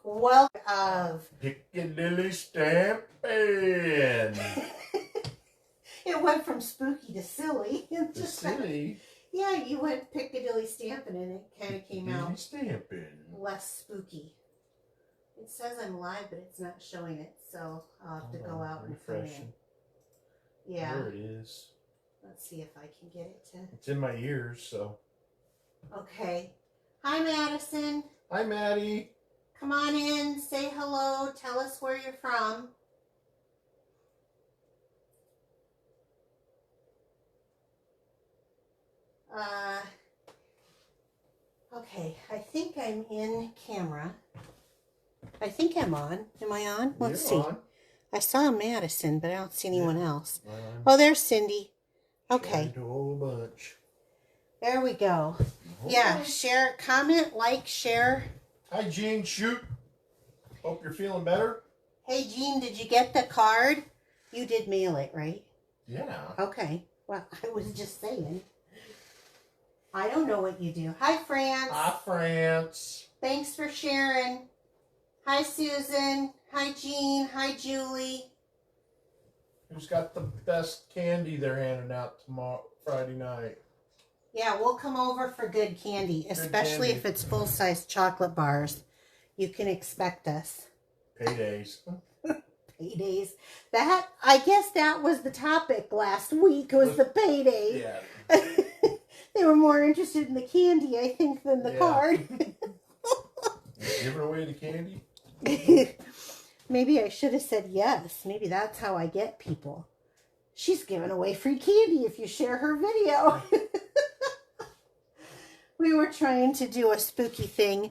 Welcome of Piccadilly Stampin. It went from spooky to silly. Silly? Yeah, you went Piccadilly Stampin' and it kind of came out Stampin'. less spooky. It says I'm live, but it's not showing it, so I'll have to go out and come in. Yeah. There it is. Let's see if I can get it to... It's in my ears, so. Okay. Hi, Madison. Hi, Maddie. Come on in, say hello, tell us where you're from. Okay, I think I'm in camera. I think I'm on. Am I on? Let's see. On. I saw Madison, but I don't see anyone else. Oh, there's Cindy. Okay. A whole bunch. There we go. Yeah, share, comment, like, share. Hi, Jean. Shoot. Hope you're feeling better. Hey, Jean, did you get the card? You did mail it, right? Yeah. Okay. Well, I was just saying. I don't know what you do. Hi, France. Hi, France. Thanks for sharing. Hi, Susan. Hi, Jean. Hi, Julie. Who's got the best candy they're handing out tomorrow, Friday night? Yeah, we'll come over for good candy, especially if it's full-size chocolate bars. You can expect us. Paydays. Paydays. That, I guess that was the topic last week, was the payday. Yeah. They were more interested in the candy, I think, than the card. Giving away the candy? Maybe I should have said yes. Maybe that's how I get people. She's giving away free candy if you share her video. We were trying to do a spooky thing.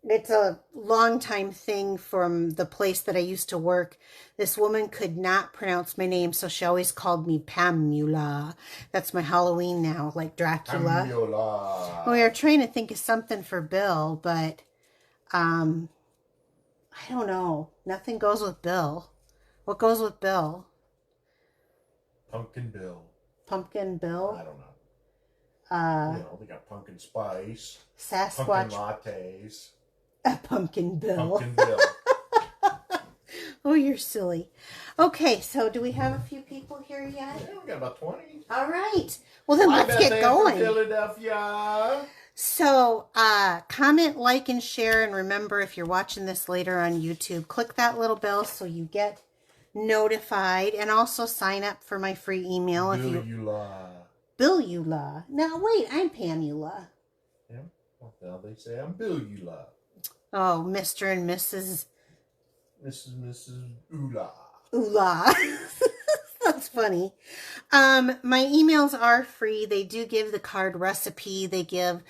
It's a long time thing from the place that I used to work. This woman could not pronounce my name, so she always called me Pamela. That's my Halloween now, like Dracula. Pamela. We were trying to think of something for Bill, but I don't know. Nothing goes with Bill. What goes with Bill? Pumpkin Bill. Pumpkin Bill? I don't know. They got pumpkin spice. Sasquatch. Pumpkin lattes. Pumpkin Bill. Pumpkin Bill. Oh, you're silly. Okay, so do we have a few people here yet? Yeah, we got about 20. All right. Well, then let's get going. Philadelphia. So, comment, like, and share. And remember, if you're watching this later on YouTube, click that little bell so you get notified. And also sign up for my free email. Billula. Now, wait, I'm Pamela. Yeah, well, they say I'm Billula. Oh, Mr. and Mrs. Mrs. Ula. Ula. That's funny. My emails are free. They do give the card recipe. They give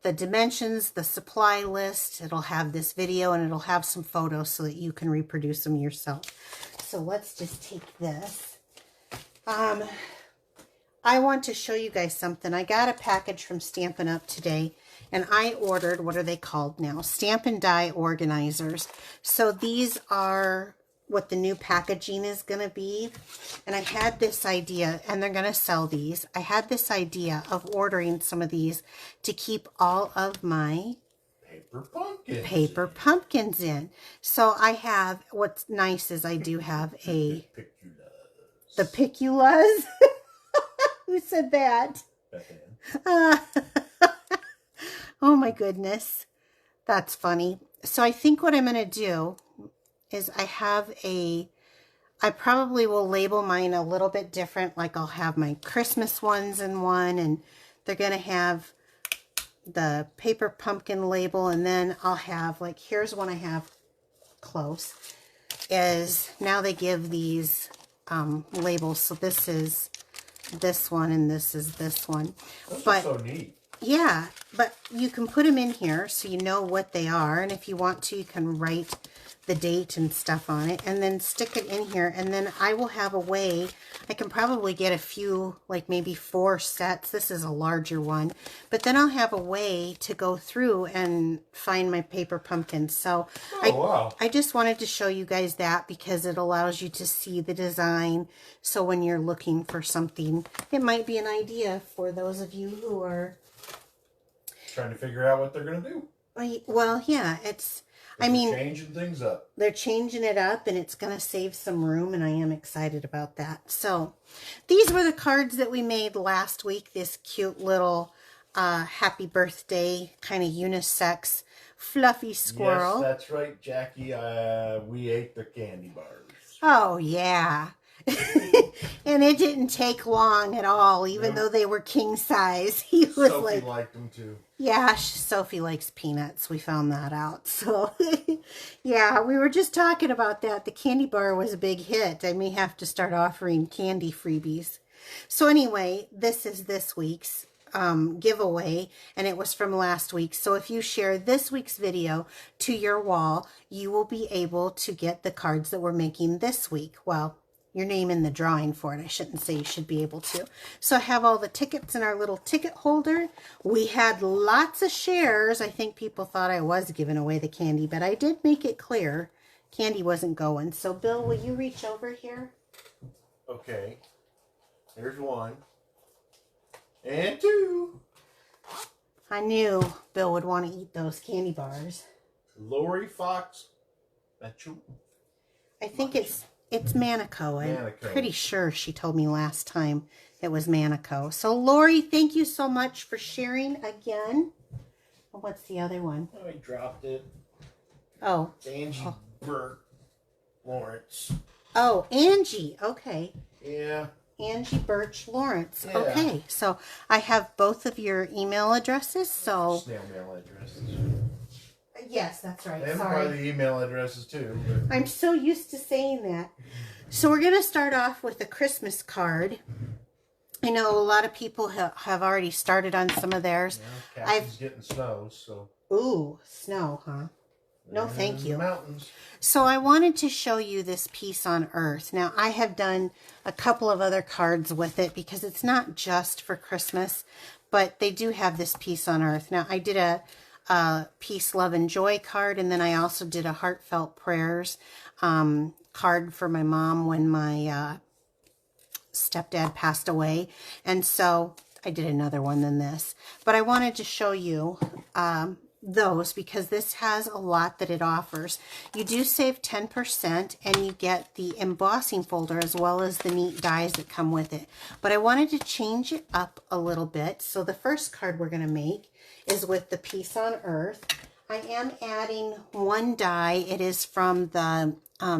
the dimensions, the supply list. It'll have this video and it'll have some photos so that you can reproduce them yourself. So let's just take this. I want to show you guys something. I got a package from Stampin' Up! Today, and I ordered, what are they called now? Stampin' Die organizers. So these are what the new packaging is going to be. And I had this idea, and they're going to sell these. I had this idea of ordering some of these to keep all of my paper pumpkins in. So I have, what's nice is I do have the Picculas. Who said that? Oh my goodness. That's funny. So I think what I'm going to do is I probably will label mine a little bit different. Like I'll have my Christmas ones in one, and they're going to have the paper pumpkin label. And then I'll have, like, here's one I have close, is now they give these labels. So this is this one, and this is this one. Those are so neat. Yeah, but you can put them in here so you know what they are, and if you want to, you can write the date and stuff on it, and then stick it in here, and then I will have a way, I can probably get a few, like maybe 4 sets. This is a larger one, but then I'll have a way to go through and find my paper pumpkins. So I just wanted to show you guys that because it allows you to see the design. So when you're looking for something, it might be an idea for those of you who are trying to figure out what they're going to do. Well, yeah, it's, I mean, changing things up. They're changing it up, and it's going to save some room, and I am excited about that. So these were the cards that we made last week. This cute little happy birthday kind of unisex fluffy squirrel. Yes, that's right, Jackie. We ate the candy bars. Oh, yeah. And it didn't take long at all, even though they were king size. He was Sophie liked them too. Yeah, Sophie likes peanuts. We found that out. So, yeah, we were just talking about that. The candy bar was a big hit. I may have to start offering candy freebies. So anyway, this is this week's giveaway, and it was from last week. So if you share this week's video to your wall, you will be able to get the cards that we're making this week. Well, your name in the drawing for it. I shouldn't say you should be able to. So I have all the tickets in our little ticket holder. We had lots of shares. I think people thought I was giving away the candy, but I did make it clear candy wasn't going. So Bill, will you reach over here? Okay. Here's one. And two. I knew Bill would want to eat those candy bars. Lori Fox. That's you. I think it's Manico. I'm pretty sure she told me last time it was Manico. So, Lori, thank you so much for sharing again. What's the other one? Oh, I dropped it. Oh. It's Angie Burt Lawrence. Oh, Angie. Okay. Yeah. Angie Birch Lawrence. Yeah. Okay. So, I have both of your email addresses. So, Snail mail addresses. Yes, that's right. And Sorry. probably the email addresses too. But... I'm so used to saying that. So we're going to start off with a Christmas card. I know a lot of people have already started on some of theirs. Yeah, Captain's getting snow, so... Ooh, snow, huh? No, thank you. Mountains. So I wanted to show you this piece on Earth. Now, I have done a couple of other cards with it because it's not just for Christmas, but they do have this piece on Earth. Now, I did a peace, love, and joy card, and then I also did a heartfelt prayers card for my mom when my stepdad passed away, and so I did another one than this, but I wanted to show you those because this has a lot that it offers. You do save 10%, and you get the embossing folder as well as the neat dies that come with it, but I wanted to change it up a little bit. So the first card we're going to make is with the Peace on Earth. I am adding one die. It is from the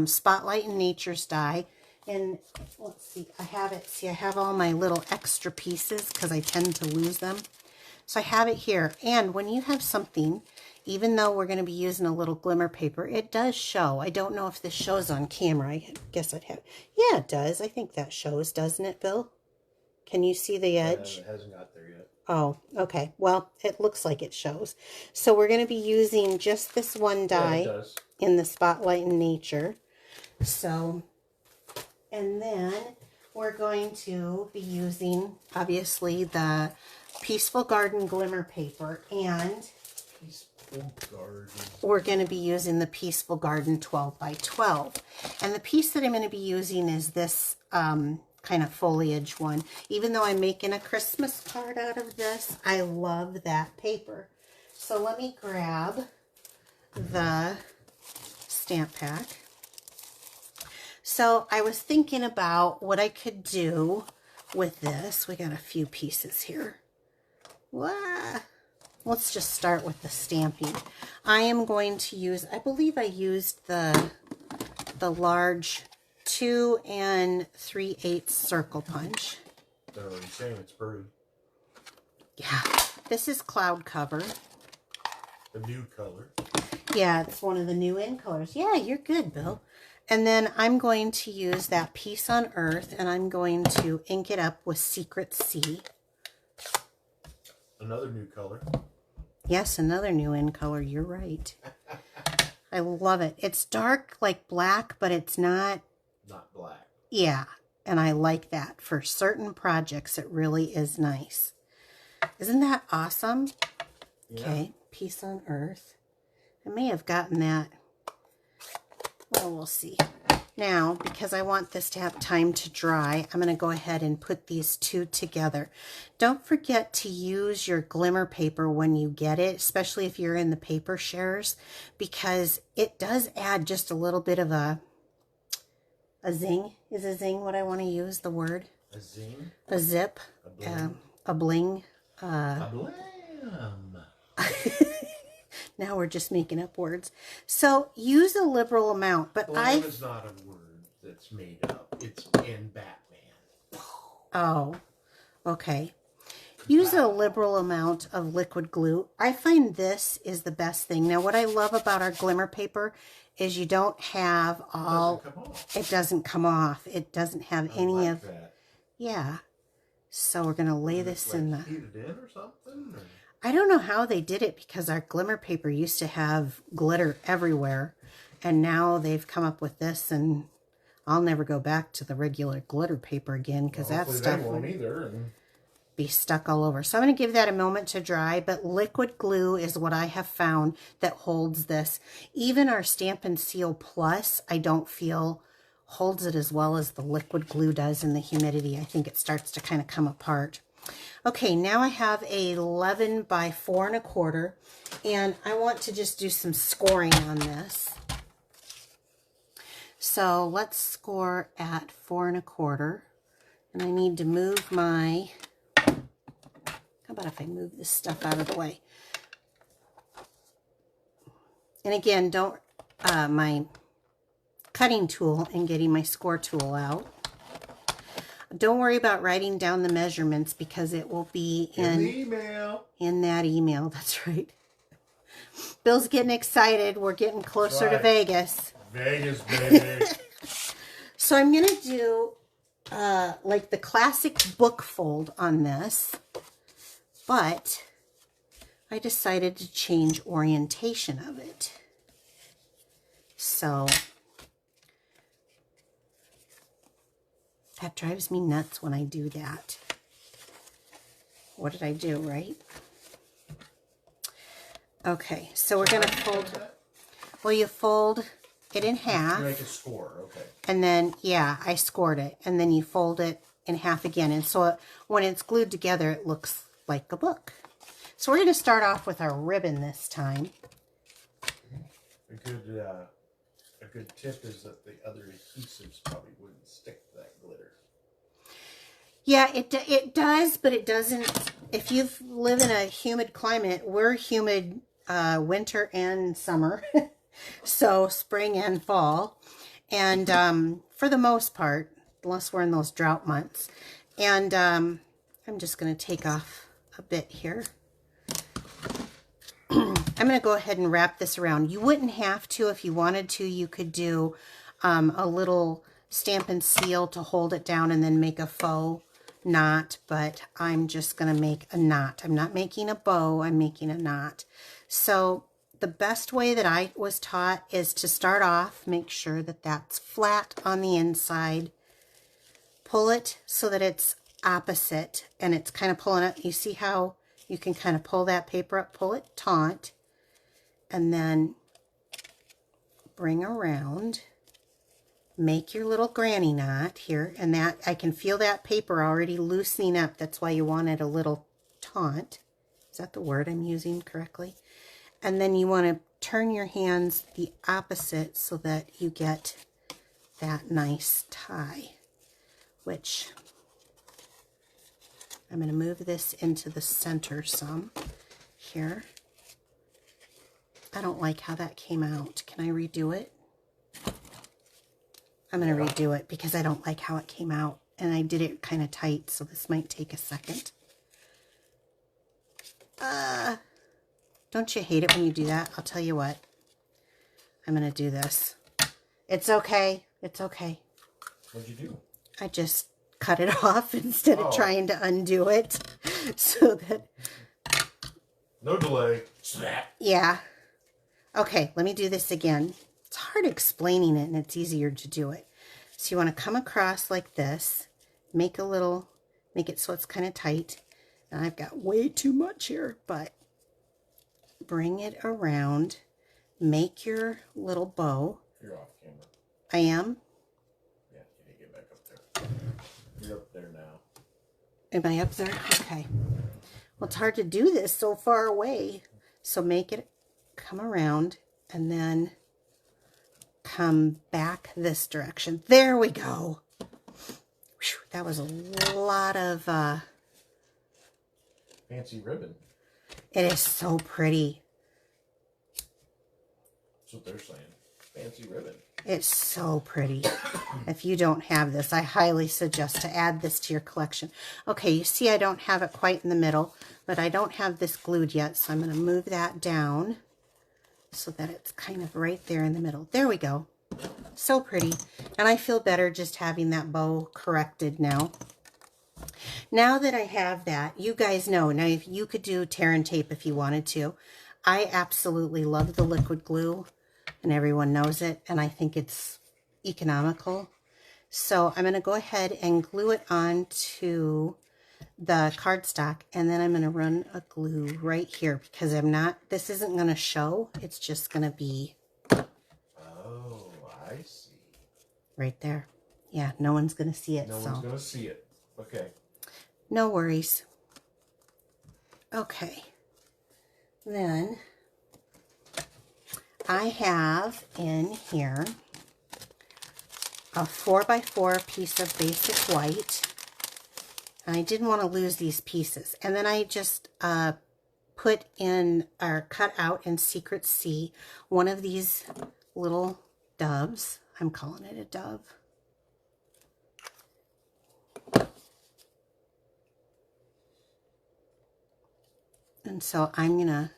Spotlight in Nature's die. And let's see, I have it. See, I have all my little extra pieces because I tend to lose them. So I have it here. And when you have something, even though we're going to be using a little glimmer paper, it does show. I don't know if this shows on camera. I guess I'd have. Yeah, it does. I think that shows, doesn't it, Bill? Can you see the edge? It hasn't got there yet. Oh, okay. Well, it looks like it shows. So we're going to be using just this one die in the Spotlight in Nature. So, and then we're going to be using, obviously, the Peaceful Garden glimmer paper, and Peaceful Garden. We're going to be using the Peaceful Garden 12 by 12. And the piece that I'm going to be using is this kind of foliage one. Even though I'm making a Christmas card out of this, I love that paper. So let me grab the stamp pack. So I was thinking about what I could do with this. We got a few pieces here. Wow. Let's just start with the stamping. I am going to use, I believe I used the large 2 3/8 circle punch. They're already saying it's pretty. Yeah, this is Cloud Cover. The new color. Yeah, it's one of the new in colors. Yeah, you're good, Bill. And then I'm going to use that Peace on Earth, and I'm going to ink it up with Secret Sea. Another new color. Yes, another new in color. You're right. I love it. It's dark like black, but it's not black. Yeah, and I like that. For certain projects, it really is nice. Isn't that awesome? Yeah. Okay, Peace on Earth. I may have gotten that. Well, we'll see. Now, because I want this to have time to dry, I'm going to go ahead and put these two together. Don't forget to use your glimmer paper when you get it, especially if you're in the paper shares, because it does add just a little bit of a zing. Is a zing what I want to use, the word? A zing? A zip. A bling. A blam. Now we're just making up words. So use a liberal amount, but Blam is not a word that's made up. It's in Batman. Oh, okay. Use a liberal amount of liquid glue. I find this is the best thing. Now, what I love about our glimmer paper is you don't have all... It doesn't come off. It doesn't have any of... That. Yeah. So we're going to lay this in the... Heated in or something? Or? I don't know how they did it because our glimmer paper used to have glitter everywhere. And now they've come up with this, and I'll never go back to the regular glitter paper again because that stuff won't either. And... be stuck all over. So I'm going to give that a moment to dry, but liquid glue is what I have found that holds this. Even our Stampin' Seal Plus, I don't feel holds it as well as the liquid glue does in the humidity. I think it starts to kind of come apart. Okay, now I have a 11 by 4 1/4, and I want to just do some scoring on this. So let's score at 4 1/4, and I need to move my... How about if I move this stuff out of the way? And again, don't my cutting tool and getting my score tool out. Don't worry about writing down the measurements because it will be in the email. In that email, that's right. Bill's getting excited. We're getting closer to Vegas. Vegas, baby. So I'm going to do like the classic book fold on this. But I decided to change orientation of it. So that drives me nuts when I do that. What did I do, right? Okay, so we're going to fold. Well, you fold it in half. You make a score, okay. And then, yeah, I scored it. And then you fold it in half again. And so when it's glued together, it looks like a book. So we're going to start off with our ribbon this time. A good tip is that the other adhesives probably wouldn't stick to that glitter. Yeah, it does, but it doesn't. If you live in a humid climate, we're humid winter and summer, so spring and fall, and for the most part, unless we're in those drought months. And I'm just going to take off a bit here. I'm going to go ahead and wrap this around. You wouldn't have to. If you wanted to, you could do a little Stampin' Seal to hold it down and then make a faux knot, but I'm just going to make a knot. I'm not making a bow, I'm making a knot. So the best way that I was taught is to start off, make sure that that's flat on the inside, pull it so that it's opposite and it's kind of pulling up. You see how you can kind of pull that paper up, pull it taut, and then bring around, make your little granny knot here, and that I can feel that paper already loosening up. That's why you want it a little taut. Is that the word I'm using correctly? And then you want to turn your hands the opposite so that you get that nice tie, which I'm going to move this into the center some here. I don't like how that came out. Can I redo it? I'm going to redo it because I don't like how it came out. And I did it kind of tight, so this might take a second. Don't you hate it when you do that? I'll tell you what. I'm going to do this. It's okay. It's okay. What'd you do? I just cut it off instead of trying to undo it. So that... No delay. Snap. Yeah. Okay, let me do this again. It's hard explaining it, and it's easier to do it. So you want to come across like this, make it so it's kind of tight. And I've got way too much here, but bring it around, make your little bow. You're off camera. I am? You're up there now. Am I up there? Okay. Well, it's hard to do this so far away. So make it come around and then come back this direction. There we go. Whew, that was a lot of... Fancy ribbon. It is so pretty. That's what they're saying. Fancy ribbon. It's so pretty. If you don't have this, I highly suggest to add this to your collection. Okay, you see I don't have it quite in the middle, but I don't have this glued yet, so I'm going to move that down so that it's kind of right there in the middle. There we go. So pretty. And I feel better just having that bow corrected now. Now that I have that, you guys know, now if you could do tear and tape if you wanted to. I absolutely love the liquid glue, and everyone knows it, and I think it's economical. So I'm going to go ahead and glue it onto the cardstock, and then I'm going to run a glue right here because this isn't going to show. It's just going to be... Oh, I see. Right there. Yeah, no one's going to see it. No one's going to see it. Okay. No worries. Okay. Then I have in here a 4x4 piece of basic white. And I didn't want to lose these pieces. And then I just put in, or cut out in Secret C, one of these little doves. I'm calling it a dove. And so I'm going to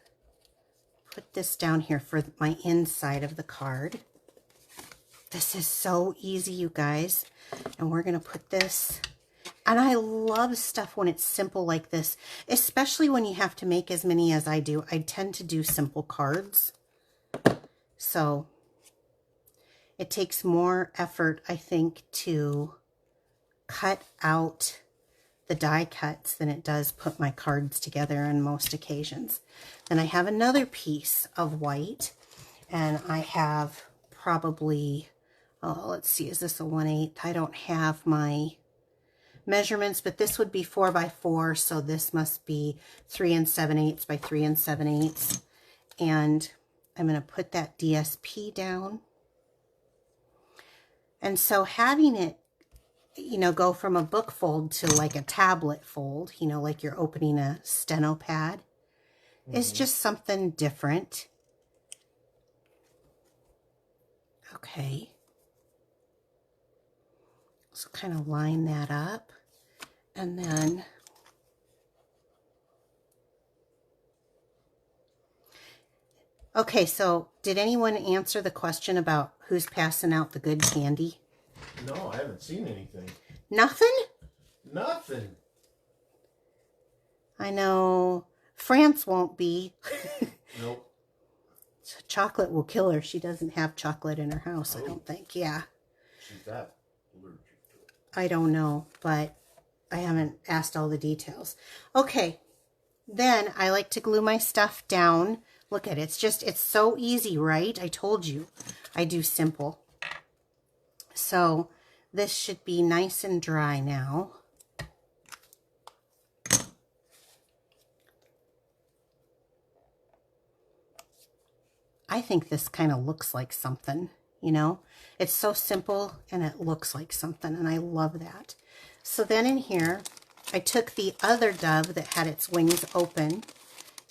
put this down here for my inside of the card. This is so easy, you guys. And we're going to put this... And I love stuff when it's simple like this, especially when you have to make as many as I do. I tend to do simple cards. So it takes more effort, I think, to cut out the die cuts than it does put my cards together on most occasions. Then I have another piece of white, and I have probably, oh, let's see, is this a 1/8? I don't have my measurements, but this would be 4x4, so this must be 3 7/8 by 3 7/8. And I'm going to put that DSP down. And so having it, you know, go from a book fold to like a tablet fold, you know, like you're opening a steno pad, is just something different. Okay. So kind of line that up. And then okay, so did anyone answer the question about who's passing out the good candy? No, I haven't seen anything. Nothing? Nothing. I know France won't be. Nope. Chocolate will kill her. She doesn't have chocolate in her house, I don't think. Yeah. She's that allergic to it. I don't know, but I haven't asked all the details. Okay. Then I like to glue my stuff down. Look at it. It's so easy, right? I told you I do simple. So this should be nice and dry now. I think this kind of looks like something, you know? It's so simple and it looks like something, and I love that. So then in here, I took the other dove that had its wings open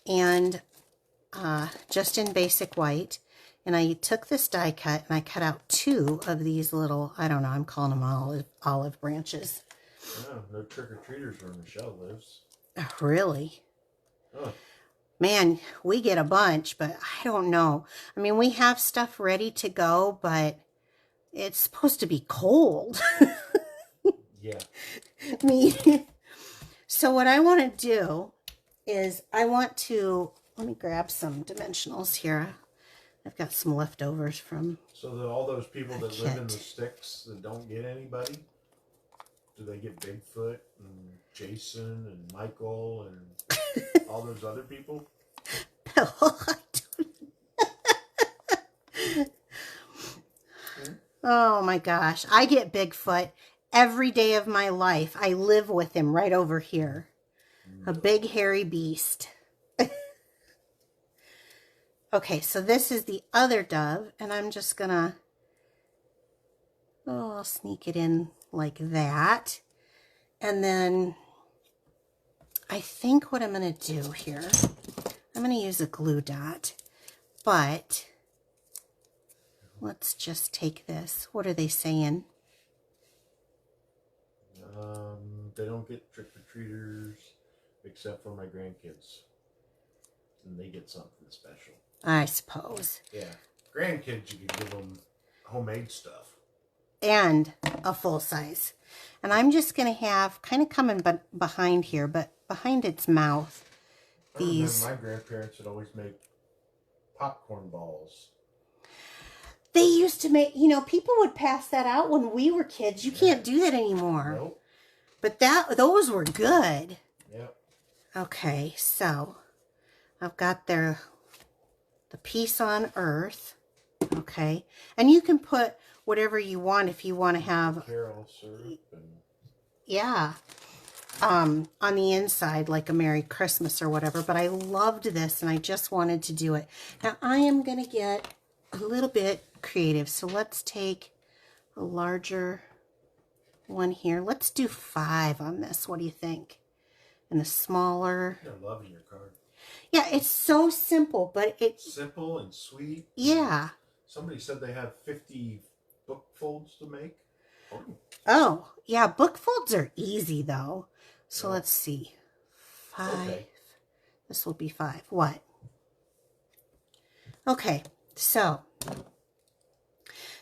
and just in basic white, and I took this die cut and I cut out 2 of these little, I don't know, I'm calling them olive branches. Oh, no trick-or-treaters where Michelle lives. Oh, really? Oh. Man, we get a bunch, but I don't know. I mean, we have stuff ready to go, but it's supposed to be cold. Yeah. I mean, so what I want to do is I want to, let me grab some dimensionals here. I've got some leftovers from So all those people that live in the kit. sticks that don't get anybody, do they get Bigfoot and Jason and Michael and all those other people? Oh my gosh, I get Bigfoot every day of my life. I live with him right over here. A big hairy beast. Okay, so this is the other dove, and I'm just gonna, oh, I'll sneak it in like that. And then I think what I'm gonna do here, I'm gonna use a glue dot, but let's just take this. What are they saying? They don't get trick-or-treaters except for my grandkids. And they get something special. I suppose. Yeah. Grandkids, you can give them homemade stuff. And a full size. And I'm just going to have, kind of coming behind here, but behind its mouth, these. I remember my grandparents would always make popcorn balls. They used to make, you know, people would pass that out when we were kids. You can't do that anymore. Nope. But those were good. Yep. Okay, so I've got the piece on earth. Okay. And you can put whatever you want if you want to have Carol syrup and yeah. On the inside, like a Merry Christmas or whatever. But I loved this and I just wanted to do it. Now I am going to get a little bit creative. So let's take a larger one here. Let's do 5 on this. What do you think? And a smaller. I'm loving your card. Yeah, it's so simple, but it's simple and sweet. Yeah. Somebody said they have 50 book folds to make. Oh, yeah, book folds are easy though. So let's see. 5. Okay. This will be 5. What? Okay, so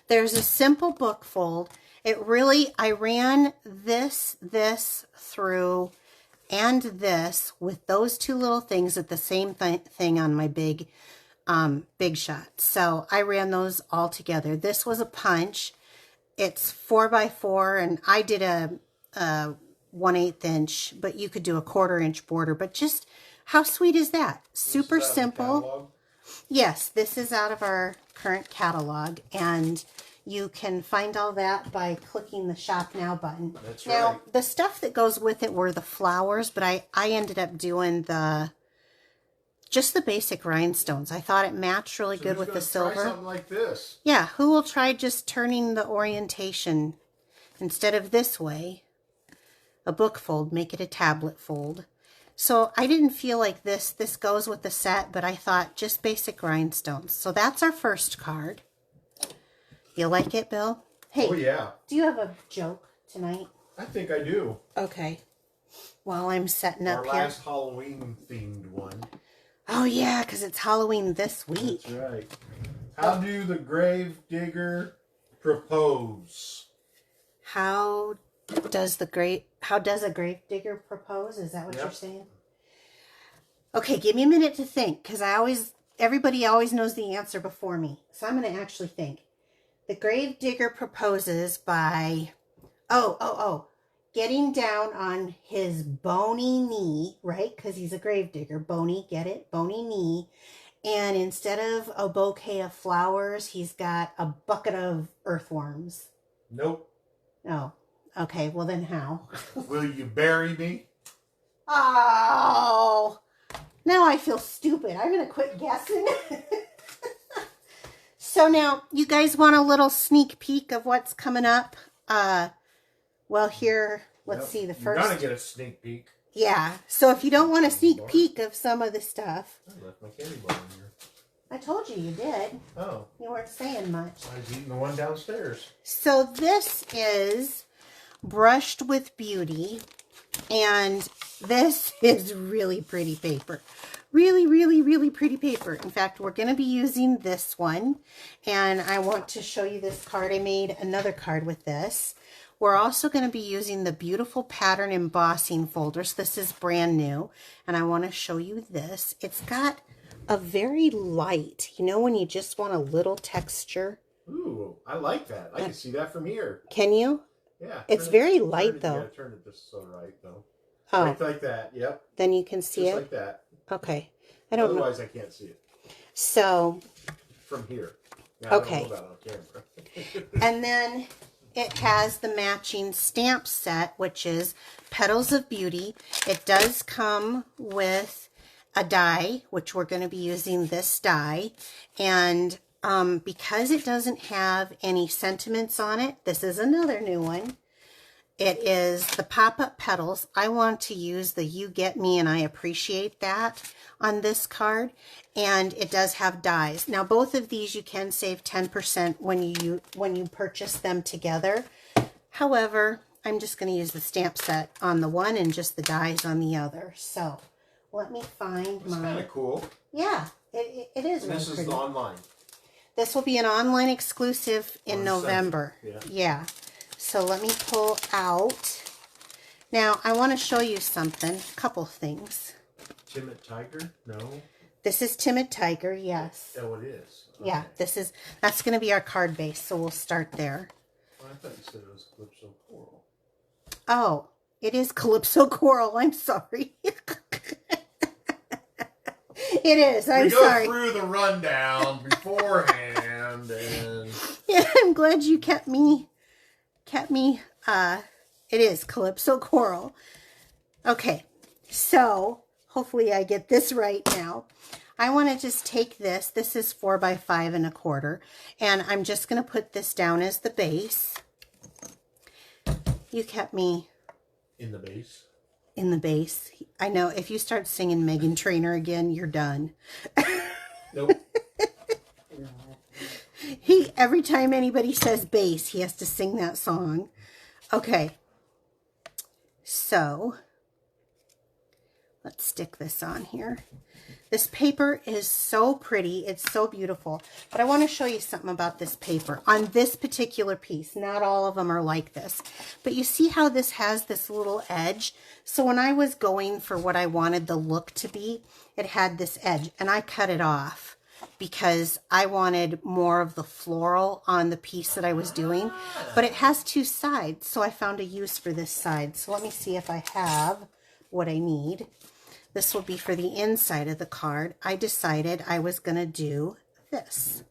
there's a simple book fold. It really, I ran this through and this with those 2 little things at the same thing on my big shot. So I ran those all together. This was a punch. It's 4x4 and I did a 1/8 inch, but you could do a 1/4 inch border. But just how sweet is that? Super simple. Yes, this is out of our current catalog, and you can find all that by clicking the Shop Now button. That's now, right. the stuff that goes with it were the flowers, but I ended up doing just the basic rhinestones. I thought it matched really good with the silver. Try something like this. Yeah, who will try just turning the orientation instead of this way, a book fold, make it a tablet fold. So I didn't feel like this goes with the set, but I thought just basic rhinestones. So that's our first card. You like it, Bill? Hey, oh yeah. Do you have a joke tonight? I think I do. Okay. While I'm setting up Our here. last Halloween themed one. Oh yeah, because it's Halloween this week. That's right. How do the grave digger propose? How does a grave digger propose? Is that what you're saying? Okay, give me a minute to think, because everybody always knows the answer before me. So I'm going to actually think. The grave digger proposes by, getting down on his bony knee, right? Because he's a grave digger. Bony, get it? Bony knee. And instead of a bouquet of flowers, he's got a bucket of earthworms. Nope. Oh, okay. Well, then how? Will you bury me? Oh, now I feel stupid. I'm going to quit guessing. So now, you guys want a little sneak peek of what's coming up? Well, here, let's see the first. You're going to get a sneak peek. Yeah. So if you don't want a sneak peek of some of the stuff. I left my candy bar in here. I told you you did. Oh. You weren't saying much. I was eating the one downstairs. So this is Brushed with Beauty. And this is really pretty paper. Really, really, really pretty paper. In fact, we're going to be using this one. And I want to show you this card. I made another card with this. We're also going to be using the beautiful pattern embossing folders. This is brand new. And I want to show you this. It's got a very light, you know, when you just want a little texture. Ooh, I like that. I can see that from here. Can you? Yeah. It's very light, though. Yeah, turn it just so right, though. Oh. Right like that, yep. Then you can see just it? like that. Okay. I don't know. Otherwise, I can't see it. So. From here. Now, okay. I don't know that on camera. And then it has the matching stamp set, which is Petals of Beauty. It does come with a die, which we're going to be using this die. And because it doesn't have any sentiments on it, this is another new one. It is the pop-up petals. I want to use the You Get Me and I Appreciate That on this card. And it does have dies. Now, both of these you can save 10% when you purchase them together. However, I'm just going to use the stamp set on the one and just the dies on the other. So, let me find It's kind of cool. Yeah, it is really This is pretty. online. This will be an online exclusive in November. Yeah. So let me pull out. Now, I want to show you something. A couple things. Timid Tiger? No. This is Timid Tiger, yes. Oh, it is. Okay. Yeah, that's going to be our card base, so we'll start there. Well, I thought you said it was Calypso Coral. Oh, it is Calypso Coral. I'm sorry. It is. I'm sorry. We go through the rundown beforehand, and yeah, I'm glad you kept me. It is Calypso Coral. Okay, so hopefully I get this right now. I want to just take this. This is 4 by 5 1/4, and I'm just going to put this down as the base. You kept me in the base. In the base. I know if you start singing Meghan Trainor again, you're done. Nope. Every time anybody says bass, he has to sing that song. Okay. So, let's stick this on here. This paper is so pretty. It's so beautiful. But I want to show you something about this paper. On this particular piece, not all of them are like this. But you see how this has this little edge? So when I was going for what I wanted the look to be, it had this edge. And I cut it off because I wanted more of the floral on the piece that I was doing. But it has two sides, so I found a use for this side. So let me see if I have what I need. This will be for the inside of the card. I decided I was going to do this.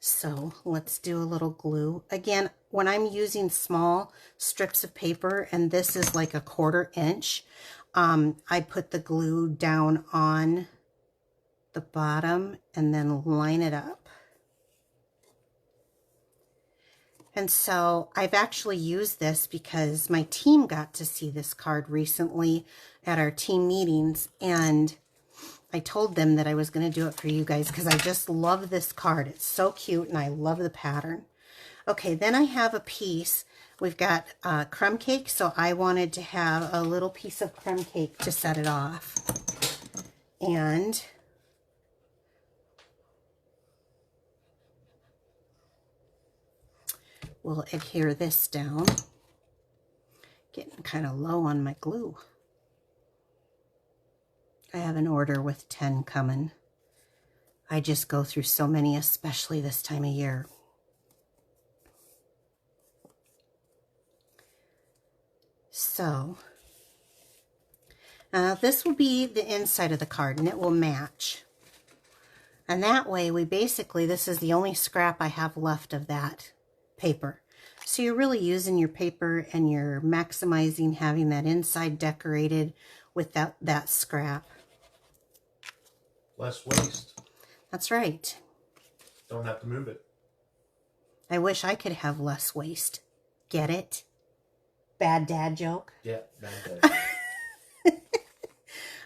So let's do a little glue. Again, when I'm using small strips of paper, and this is like 1/4 inch, I put the glue down on the bottom and then line it up. And so I've actually used this because my team got to see this card recently at our team meetings, and I told them that I was going to do it for you guys because I just love this card. It's so cute and I love the pattern. Okay, then I have a piece. We've got crumb cake, so I wanted to have a little piece of crumb cake to set it off. And we'll adhere this down. Getting kind of low on my glue. I have an order with 10 coming. I just go through so many, especially this time of year. So, this will be the inside of the card, and it will match. And that way, this is the only scrap I have left of that paper. So you're really using your paper and you're maximizing having that inside decorated with that scrap. Less waste. That's right. Don't have to move it. I wish I could have less waste. Get it? Bad dad joke? Yeah, bad dad.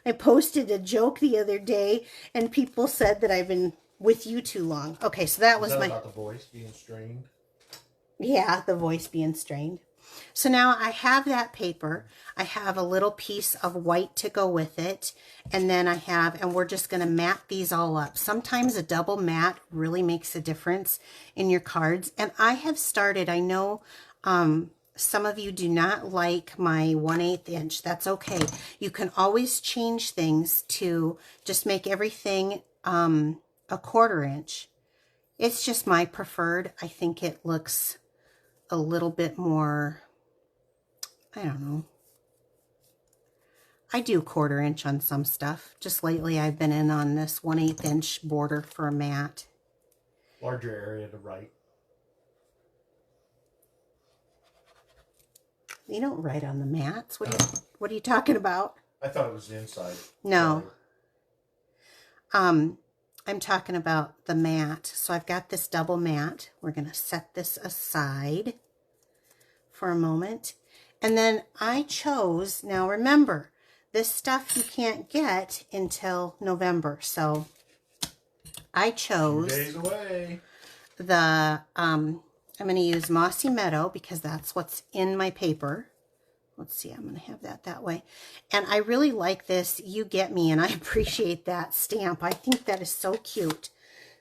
I posted a joke the other day and people said that I've been with you too long. Okay, so that was about the voice being strained? Yeah, the voice being strained. So now I have that paper. I have a little piece of white to go with it. And then and we're just going to mat these all up. Sometimes a double mat really makes a difference in your cards. And I have started, I know some of you do not like my 1/8 inch. That's okay. You can always change things to just make everything a 1/4 inch. It's just my preferred. I think it looks a little bit more, I don't know. I do 1/4 inch on some stuff. Just lately I've been in on this 1/8 inch border for a mat. Larger area to write. You don't write on the mats. What are you talking about? I thought it was the inside. No. I'm talking about the mat. So I've got this double mat. We're going to set this aside for a moment. And then I chose, now remember, this stuff you can't get until November. So I chose 2 days away. I'm going to use Mossy Meadow because that's what's in my paper. Let's see, I'm going to have that way. And I really like this You Get Me, and I appreciate that stamp. I think that is so cute.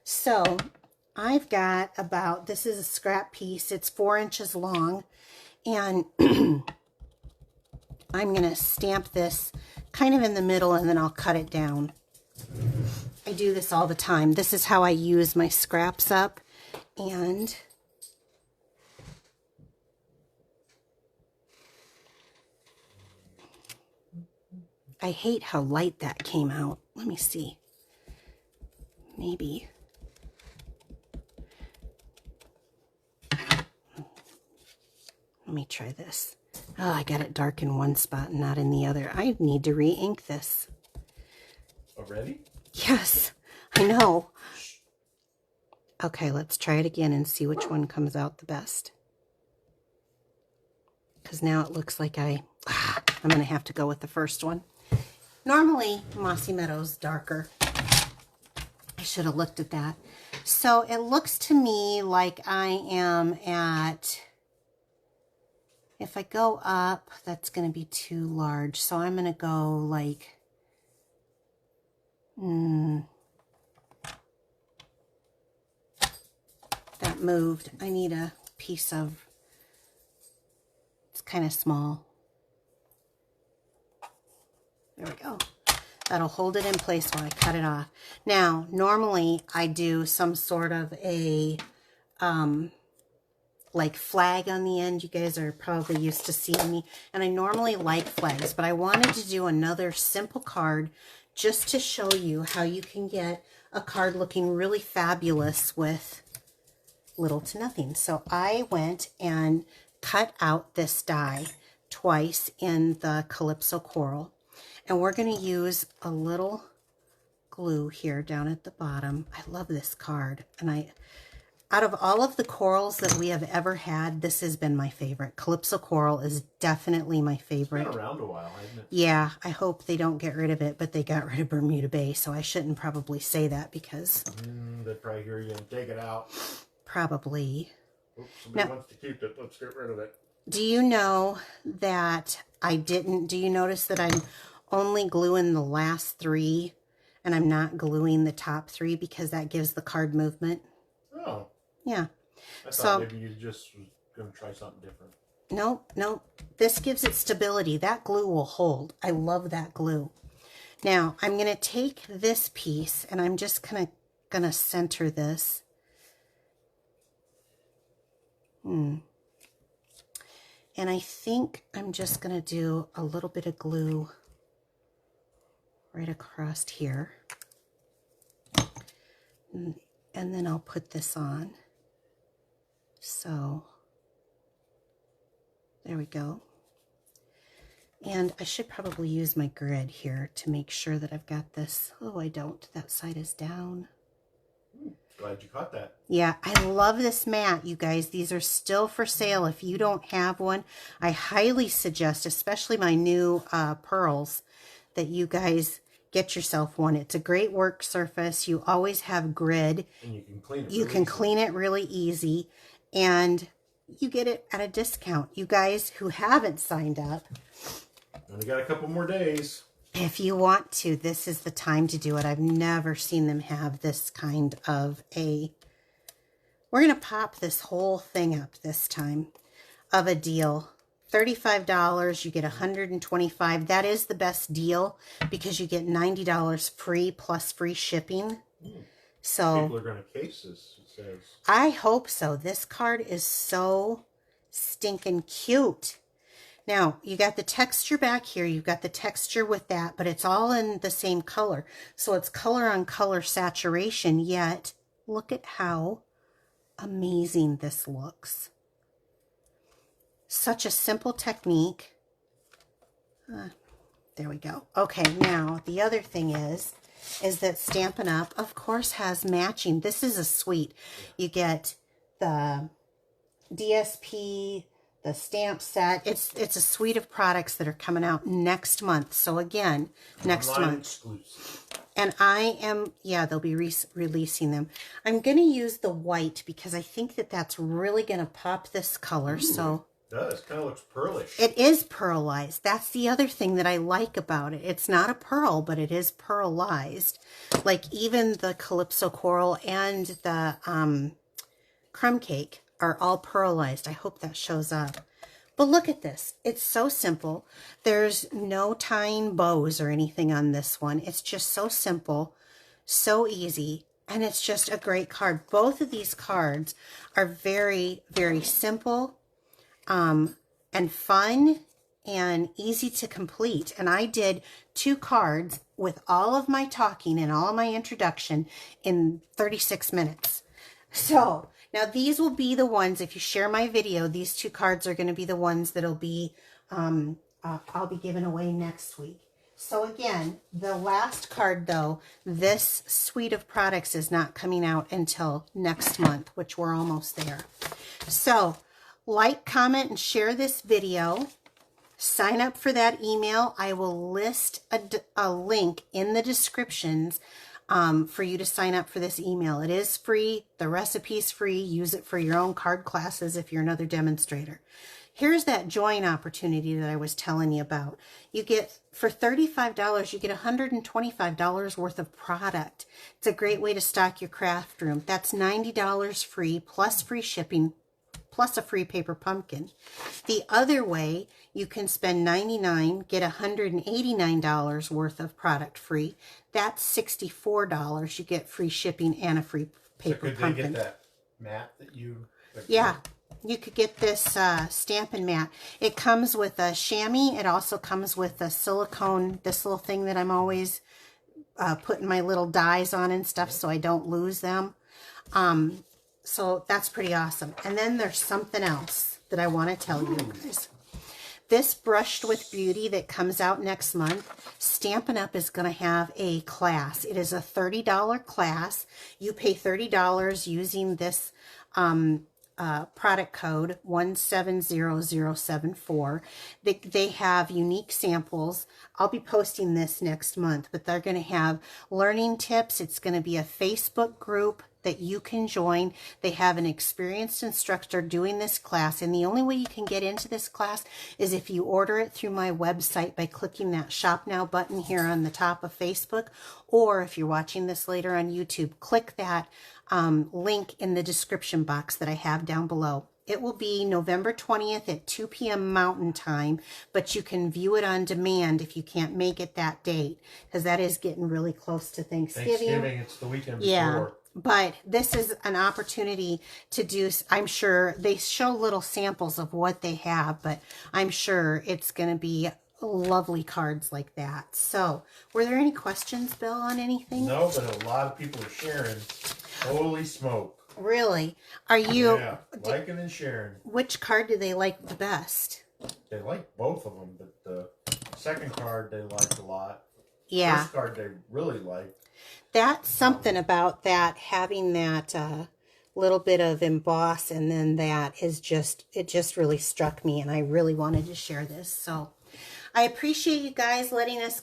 So I've got about, this is a scrap piece. It's 4 inches long. And I'm going to stamp this kind of in the middle, and then I'll cut it down. I do this all the time. This is how I use my scraps up. And I hate how light that came out. Let me see. Maybe. Let me try this. Oh, I got it dark in one spot and not in the other. I need to re-ink this. Already? Yes, I know. Okay, let's try it again and see which one comes out the best. Because now it looks like I'm going to have to go with the first one. Normally, Mossy Meadow's darker. I should have looked at that. So it looks to me like I am at, if I go up, that's going to be too large. So I'm going to go like, that moved. I need a piece of, it's kind of small. There we go. That'll hold it in place while I cut it off. Now, normally I do some sort of a, like flag on the end. You guys are probably used to seeing me. And I normally like flags, but I wanted to do another simple card just to show you how you can get a card looking really fabulous with little to nothing. So I went and cut out this die twice in the Calypso Coral. And we're going to use a little glue here down at the bottom. I love this card. And out of all of the corals that we have ever had, this has been my favorite. Calypso Coral is definitely my favorite. It's been around a while, hasn't it? Yeah, I hope they don't get rid of it, but they got rid of Bermuda Bay, so I shouldn't probably say that because... they'd probably hear you and take it out. Probably. Oops, somebody wants to keep it. Let's get rid of it. Do you know that I didn't... Do you notice that I'm only gluing the last 3 and I'm not gluing the top 3 because that gives the card movement? Oh. Yeah. I thought maybe you just was going to try something different. Nope. This gives it stability. That glue will hold. I love that glue. Now, I'm going to take this piece and I'm just going to center this. And I think I'm just going to do a little bit of glue right across here. And then I'll put this on. So, there we go. And I should probably use my grid here to make sure that I've got this. Oh, I don't. That side is down. Glad you caught that. Yeah, I love this mat, you guys. These are still for sale. If you don't have one, I highly suggest, especially my new pearls, that you guys get yourself one. It's a great work surface. You always have grid. And you can clean it. You can clean it really easy. And you get it at a discount. You guys who haven't signed up, only got a couple more days. If you want to, this is the time to do it. I've never seen them have this kind of a... We're going to pop this whole thing up this time of a deal. $35, you get $125. That is the best deal because you get $90 free plus free shipping. So people are going to case this, it says. I hope so. This card is so stinking cute. Now, you got the texture back here. You've got the texture with that, but it's all in the same color. So it's color on color saturation, yet look at how amazing this looks. Such a simple technique. There we go. Okay, now the other thing is that Stampin' Up, of course, has matching. This is a suite. You get the DSP, the stamp set. It's a suite of products that are coming out next month. So again, next Online month. Exclusive. And I am, yeah, they'll be releasing them. I'm going to use the white because I think that that's really going to pop this color. Ooh, so it does. Kind of looks pearlish. it is pearlized. That's the other thing that I like about it. It's not a pearl, but it is pearlized. Like even the Calypso Coral and the Crumb Cake are all pearlized. I hope that shows up. But look at this. It's so simple. There's no tying bows or anything on this one. It's just so simple, so easy, and it's just a great card. Both of these cards are very, very simple and fun and easy to complete. And I did 2 cards with all of my talking and all of my introduction in 36 minutes. So now these will be the ones, if you share my video, these 2 cards are going to be the ones that'll be, I'll be giving away next week. So again, the last card though, this suite of products is not coming out until next month, which we're almost there. So like, comment, and share this video. Sign up for that email. I will list a link in the descriptions for you to sign up for this email. It is free. The recipe's free. Use it for your own card classes if you're another demonstrator. Here's that join opportunity that I was telling you about. You get, for $35, you get $125 worth of product. It's a great way to stock your craft room. That's $90 free, plus free shipping, plus a free paper pumpkin. The other way, you can spend $99, get $189 worth of product free. That's $64. You get free shipping and a free paper pumpkin. Could they get that mat that you... Yeah, you could get this Stampin' mat. It comes with a chamois. It also comes with a silicone, this little thing that I'm always putting my little dies on and stuff so I don't lose them. So that's pretty awesome. And then there's something else that I want to tell you guys. This Brushed with Beauty that comes out next month, Stampin' Up! Is going to have a class. It is a $30 class. You pay $30 using this product code 170074. They have unique samples. I'll be posting this next month, but they're going to have learning tips. It's going to be a Facebook group that you can join. They have an experienced instructor doing this class, and the only way you can get into this class is if you order it through my website by clicking that Shop Now button here on the top of Facebook, or if you're watching this later on YouTube, click that link in the description box that I have down below. It will be November 20th at 2 p.m. Mountain Time, but you can view it on demand if you can't make it that date, because that is getting really close to Thanksgiving. It's the weekend yeah. before. But this is an opportunity to do, I'm sure, they show little samples of what they have, but I'm sure it's going to be lovely cards like that. So, were there any questions, Bill, on anything? No, but a lot of people are sharing. Holy smoke. Really? Are you... Yeah, liking and sharing. Which card do they like the best? They like both of them, but the second card they liked a lot. Yeah. First card they really liked. That's something about that, having that little bit of emboss, and then that is just, it just really struck me, and I really wanted to share this. So I appreciate you guys letting us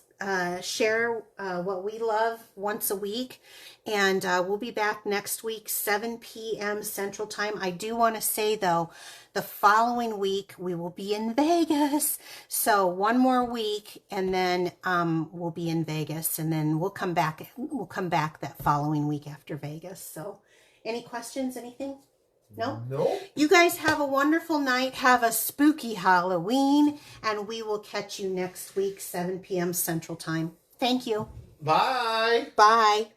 share what we love once a week, and we'll be back next week, 7 p.m. Central Time. I do want to say, though, the following week we will be in Vegas. So one more week, and then we'll be in Vegas, and then we'll come back. We'll come back that following week after Vegas. So, any questions? Anything? No? No. You guys have a wonderful night. Have a spooky Halloween, and we will catch you next week, 7 p.m. Central Time. Thank you. Bye. Bye.